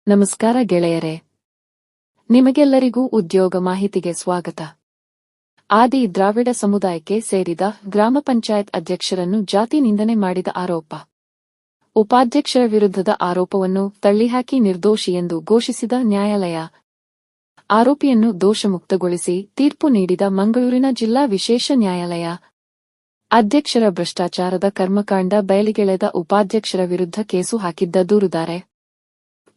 ನಮಸ್ಕಾರ ಗೆಳೆಯರೇ, ನಿಮಗೆಲ್ಲರಿಗೂ ಉದ್ಯೋಗ ಮಾಹಿತಿಗೆ ಸ್ವಾಗತ. ಆದಿ ದ್ರಾವಿಡ ಸಮುದಾಯಕ್ಕೆ ಸೇರಿದ ಗ್ರಾಮ ಪಂಚಾಯತ್ ಅಧ್ಯಕ್ಷರನ್ನು ಜಾತಿ ನಿಂದನೆ ಮಾಡಿದ ಆರೋಪ. ಉಪಾಧ್ಯಕ್ಷರ ವಿರುದ್ಧದ ಆರೋಪವನ್ನು ತಳ್ಳಿಹಾಕಿ ನಿರ್ದೋಷಿ ಎಂದು ಘೋಷಿಸಿದ ನ್ಯಾಯಾಲಯ. ಆರೋಪಿಯನ್ನು ದೋಷಮುಕ್ತಗೊಳಿಸಿ ತೀರ್ಪು ನೀಡಿದ ಮಂಗಳೂರಿನ ಜಿಲ್ಲಾ ವಿಶೇಷ ನ್ಯಾಯಾಲಯ. ಅಧ್ಯಕ್ಷರ ಭ್ರಷ್ಟಾಚಾರದ ಕರ್ಮಕಾಂಡ ಬಯಲಿಗೆಳೆದ ಉಪಾಧ್ಯಕ್ಷರ ವಿರುದ್ಧ ಕೇಸು ಹಾಕಿದ್ದ ದೂರುದಾರೆ.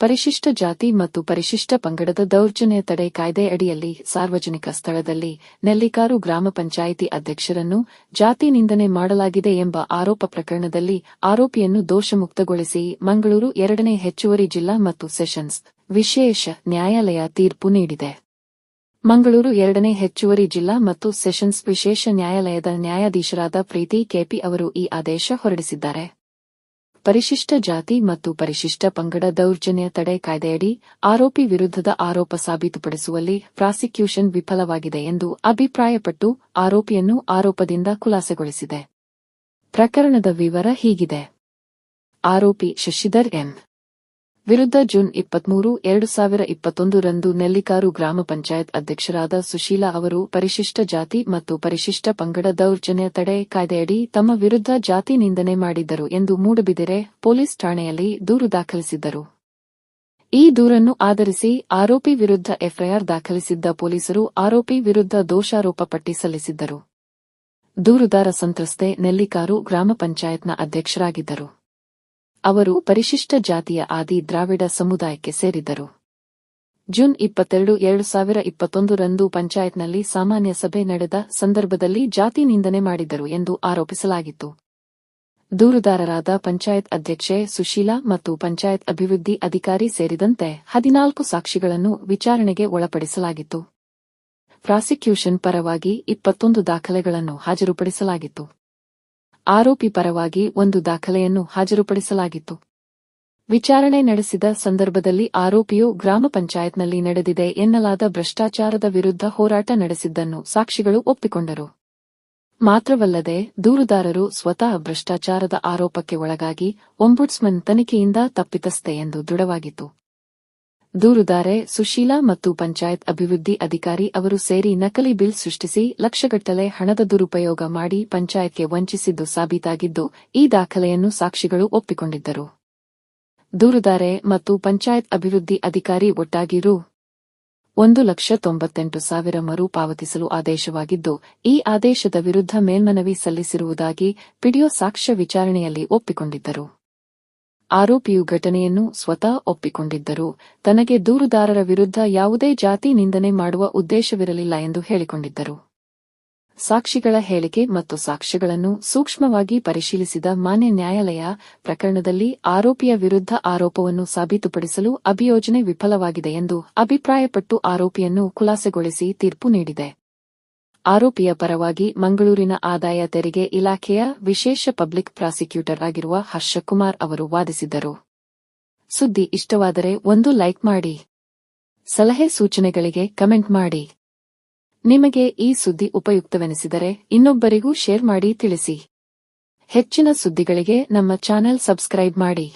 ಪರಿಶಿಷ್ಟ ಜಾತಿ ಮತ್ತು ಪರಿಶಿಷ್ಟ ಪಂಗಡದ ದೌರ್ಜನ್ಯ ತಡೆ ಕಾಯ್ದೆ ಅಡಿಯಲ್ಲಿ ಸಾರ್ವಜನಿಕ ಸ್ಥಳದಲ್ಲಿ ನೆಲ್ಲಿಕಾರು ಗ್ರಾಮ ಪಂಚಾಯಿತಿ ಅಧ್ಯಕ್ಷರನ್ನು ಜಾತಿ ನಿಂದನೆ ಮಾಡಲಾಗಿದೆ ಎಂಬ ಆರೋಪ ಪ್ರಕರಣದಲ್ಲಿ ಆರೋಪಿಯನ್ನು ದೋಷಮುಕ್ತಗೊಳಿಸಿ ಮಂಗಳೂರು 2ನೇ ಹೆಚ್ಚುವರಿ ಜಿಲ್ಲಾ ಮತ್ತು ಸೆಷನ್ಸ್ ವಿಶೇಷ ನ್ಯಾಯಾಲಯ ತೀರ್ಪು ನೀಡಿದೆ. ಮಂಗಳೂರು 2ನೇ ಹೆಚ್ಚುವರಿ ಜಿಲ್ಲಾ ಮತ್ತು ಸೆಷನ್ಸ್ ವಿಶೇಷ ನ್ಯಾಯಾಲಯದ ನ್ಯಾಯಾಧೀಶರಾದ ಪ್ರೀತಿ ಕೆಪಿ ಅವರು ಈ ಆದೇಶ ಹೊರಡಿಸಿದ್ದಾರೆ. ಪರಿಶಿಷ್ಟ ಜಾತಿ ಮತ್ತು ಪರಿಶಿಷ್ಟ ಪಂಗಡ ದೌರ್ಜನ್ಯ ತಡೆ ಕಾಯ್ದೆಯಡಿ ಆರೋಪಿ ವಿರುದ್ಧದ ಆರೋಪ ಸಾಬೀತುಪಡಿಸುವಲ್ಲಿ ಪ್ರಾಸಿಕ್ಯೂಷನ್ ವಿಫಲವಾಗಿದೆ ಎಂದು ಅಭಿಪ್ರಾಯಪಟ್ಟು ಆರೋಪಿಯನ್ನು ಆರೋಪದಿಂದ ಖುಲಾಸೆಗೊಳಿಸಿದೆ. ಪ್ರಕರಣದ ವಿವರ ಹೀಗಿದೆ. ಆರೋಪಿ ಶಶಿಧರ್ ಎಂ ವಿರುದ್ಧ ಜೂನ್ 23, 2021 ರಂದು ನೆಲ್ಲಿಕಾರು ಗ್ರಾಮ ಪಂಚಾಯತ್ ಅಧ್ಯಕ್ಷರಾದ ಸುಶೀಲಾ ಅವರು ಪರಿಶಿಷ್ಟ ಜಾತಿ ಮತ್ತು ಪರಿಶಿಷ್ಟ ಪಂಗಡ ದೌರ್ಜನ್ಯ ತಡೆ ಕಾಯ್ದೆಯಡಿ ತಮ್ಮ ವಿರುದ್ಧ ಜಾತಿ ನಿಂದನೆ ಮಾಡಿದ್ದರು ಎಂದು ಮೂಡಬಿದಿರೆ ಪೊಲೀಸ್ ಠಾಣೆಯಲ್ಲಿ ದೂರು ದಾಖಲಿಸಿದ್ದರು. ಈ ದೂರನ್ನು ಆಧರಿಸಿ ಆರೋಪಿ ವಿರುದ್ಧ ಎಫ್ಐಆರ್ ದಾಖಲಿಸಿದ್ದ ಪೊಲೀಸರು ಆರೋಪಿ ವಿರುದ್ಧ ದೋಷಾರೋಪ ಪಟ್ಟಿ ಸಲ್ಲಿಸಿದ್ದರು. ದೂರುದಾರ ಸಂತ್ರಸ್ತೆ ನೆಲ್ಲಿಕಾರು ಗ್ರಾಮ ಪಂಚಾಯತ್ನ ಅಧ್ಯಕ್ಷರಾಗಿದ್ದರು. ಅವರು ಪರಿಶಿಷ್ಟ ಜಾತಿಯ ಆದಿ ದ್ರಾವಿಡ ಸಮುದಾಯಕ್ಕೆ ಸೇರಿದ್ದರು. ಜೂನ್ 22, 2021 ರಂದು ಪಂಚಾಯತ್ನಲ್ಲಿ ಸಾಮಾನ್ಯ ಸಭೆ ನಡೆದ ಸಂದರ್ಭದಲ್ಲಿ ಜಾತಿ ನಿಂದನೆ ಮಾಡಿದ್ದರು ಎಂದು ಆರೋಪಿಸಲಾಗಿತ್ತು. ದೂರುದಾರರಾದ ಪಂಚಾಯತ್ ಅಧ್ಯಕ್ಷೆ ಸುಶೀಲಾ ಮತ್ತು ಪಂಚಾಯತ್ ಅಭಿವೃದ್ಧಿ ಅಧಿಕಾರಿ ಸೇರಿದಂತೆ 14 ಸಾಕ್ಷಿಗಳನ್ನು ವಿಚಾರಣೆಗೆ ಒಳಪಡಿಸಲಾಗಿತ್ತು. ಪ್ರಾಸಿಕ್ಯೂಷನ್ ಪರವಾಗಿ 21 ದಾಖಲೆಗಳನ್ನು ಹಾಜರುಪಡಿಸಲಾಗಿತ್ತು. ಆರೋಪಿ ಪರವಾಗಿ 1 ದಾಖಲೆಯನ್ನು ಹಾಜರುಪಡಿಸಲಾಗಿತ್ತು. ವಿಚಾರಣೆ ನಡೆಸಿದ ಸಂದರ್ಭದಲ್ಲಿ ಆರೋಪಿಯು ಗ್ರಾಮ ಪಂಚಾಯತ್ನಲ್ಲಿ ನಡೆದಿದೆ ಎನ್ನಲಾದ ಭ್ರಷ್ಟಾಚಾರದ ವಿರುದ್ಧ ಹೋರಾಟ ನಡೆಸಿದ್ದನ್ನು ಸಾಕ್ಷಿಗಳು ಒಪ್ಪಿಕೊಂಡರು. ಮಾತ್ರವಲ್ಲದೆ ದೂರುದಾರರು ಸ್ವತಃ ಭ್ರಷ್ಟಾಚಾರದ ಆರೋಪಕ್ಕೆ ಒಳಗಾಗಿ ಒಂಬುಡ್ಸ್ಮನ್ ತನಿಖೆಯಿಂದ ತಪ್ಪಿತಸ್ಥೆ ಎಂದು ದೃಢವಾಗಿತ್ತು. ದೂರುದಾರೆ ಸುಶೀಲಾ ಮತ್ತು ಪಂಚಾಯತ್ ಅಭಿವೃದ್ಧಿ ಅಧಿಕಾರಿ ಅವರು ಸೇರಿ ನಕಲಿ ಬಿಲ್ ಸೃಷ್ಟಿಸಿ ಲಕ್ಷಗಟ್ಟಲೆ ಹಣದ ದುರುಪಯೋಗ ಮಾಡಿ ಪಂಚಾಯತ್ಗೆ ವಂಚಿಸಿದ್ದು ಸಾಬೀತಾಗಿದ್ದು, ಈ ದಾಖಲೆಯನ್ನು ಸಾಕ್ಷಿಗಳು ಒಪ್ಪಿಕೊಂಡಿದ್ದರು. ದೂರುದಾರೆ ಮತ್ತು ಪಂಚಾಯತ್ ಅಭಿವೃದ್ಧಿ ಅಧಿಕಾರಿ ಒಟ್ಟಾಗಿ ರೂ. 1,98,000 ಮರು ಪಾವತಿಸಲು ಆದೇಶವಾಗಿದ್ದು, ಈ ಆದೇಶದ ವಿರುದ್ಧ ಮೇಲ್ಮನವಿ ಸಲ್ಲಿಸಿರುವುದಾಗಿ ಪಿಡಿಒ ಸಾಕ್ಷ್ಯ ವಿಚಾರಣೆಯಲ್ಲಿ ಒಪ್ಪಿಕೊಂಡಿದ್ದರು. ಆರೋಪಿಯು ಘಟನೆಯನ್ನು ಸ್ವತಃ ಒಪ್ಪಿಕೊಂಡಿದ್ದರೂ ತನಗೆ ದೂರುದಾರರ ವಿರುದ್ಧ ಯಾವುದೇ ಜಾತಿ ನಿಂದನೆ ಮಾಡುವ ಉದ್ದೇಶವಿರಲಿಲ್ಲ ಎಂದು ಹೇಳಿಕೊಂಡಿದ್ದರು. ಸಾಕ್ಷಿಗಳ ಹೇಳಿಕೆ ಮತ್ತು ಸಾಕ್ಷ್ಯಗಳನ್ನು ಸೂಕ್ಷ್ಮವಾಗಿ ಪರಿಶೀಲಿಸಿದ ಮಾನ್ಯ ನ್ಯಾಯಾಲಯ ಪ್ರಕರಣದಲ್ಲಿ ಆರೋಪಿಯ ವಿರುದ್ಧ ಆರೋಪವನ್ನು ಸಾಬೀತುಪಡಿಸಲು ಅಭಿಯೋಜನೆ ವಿಫಲವಾಗಿದೆ ಎಂದು ಅಭಿಪ್ರಾಯಪಟ್ಟು ಆರೋಪಿಯನ್ನು ಖುಲಾಸೆಗೊಳಿಸಿ ತೀರ್ಪು ನೀಡಿದೆ. ಆರೋಪಿಯ ಪರವಾಗಿ ಮಂಗಳೂರಿನ ಆದಾಯ ತೆರಿಗೆ ಇಲಾಖೆಯ ವಿಶೇಷ ಪಬ್ಲಿಕ್ ಪ್ರಾಸಿಕ್ಯೂಟರ್ ಆಗಿರುವ ಹರ್ಷಕುಮಾರ್ ಅವರು ವಾದಿಸಿದ್ದರು. ಸುದ್ದಿ ಇಷ್ಟವಾದರೆ ಒಂದು ಲೈಕ್ ಮಾಡಿ. ಸಲಹೆ ಸೂಚನೆಗಳಿಗೆ ಕಮೆಂಟ್ ಮಾಡಿ. ನಿಮಗೆ ಈ ಸುದ್ದಿ ಉಪಯುಕ್ತವೆನಿಸಿದರೆ ಇನ್ನೊಬ್ಬರಿಗೂ ಶೇರ್ ಮಾಡಿ ತಿಳಿಸಿ. ಹೆಚ್ಚಿನ ಸುದ್ದಿಗಳಿಗೆ ನಮ್ಮ ಚಾನೆಲ್ ಸಬ್ಸ್ಕ್ರೈಬ್ ಮಾಡಿ.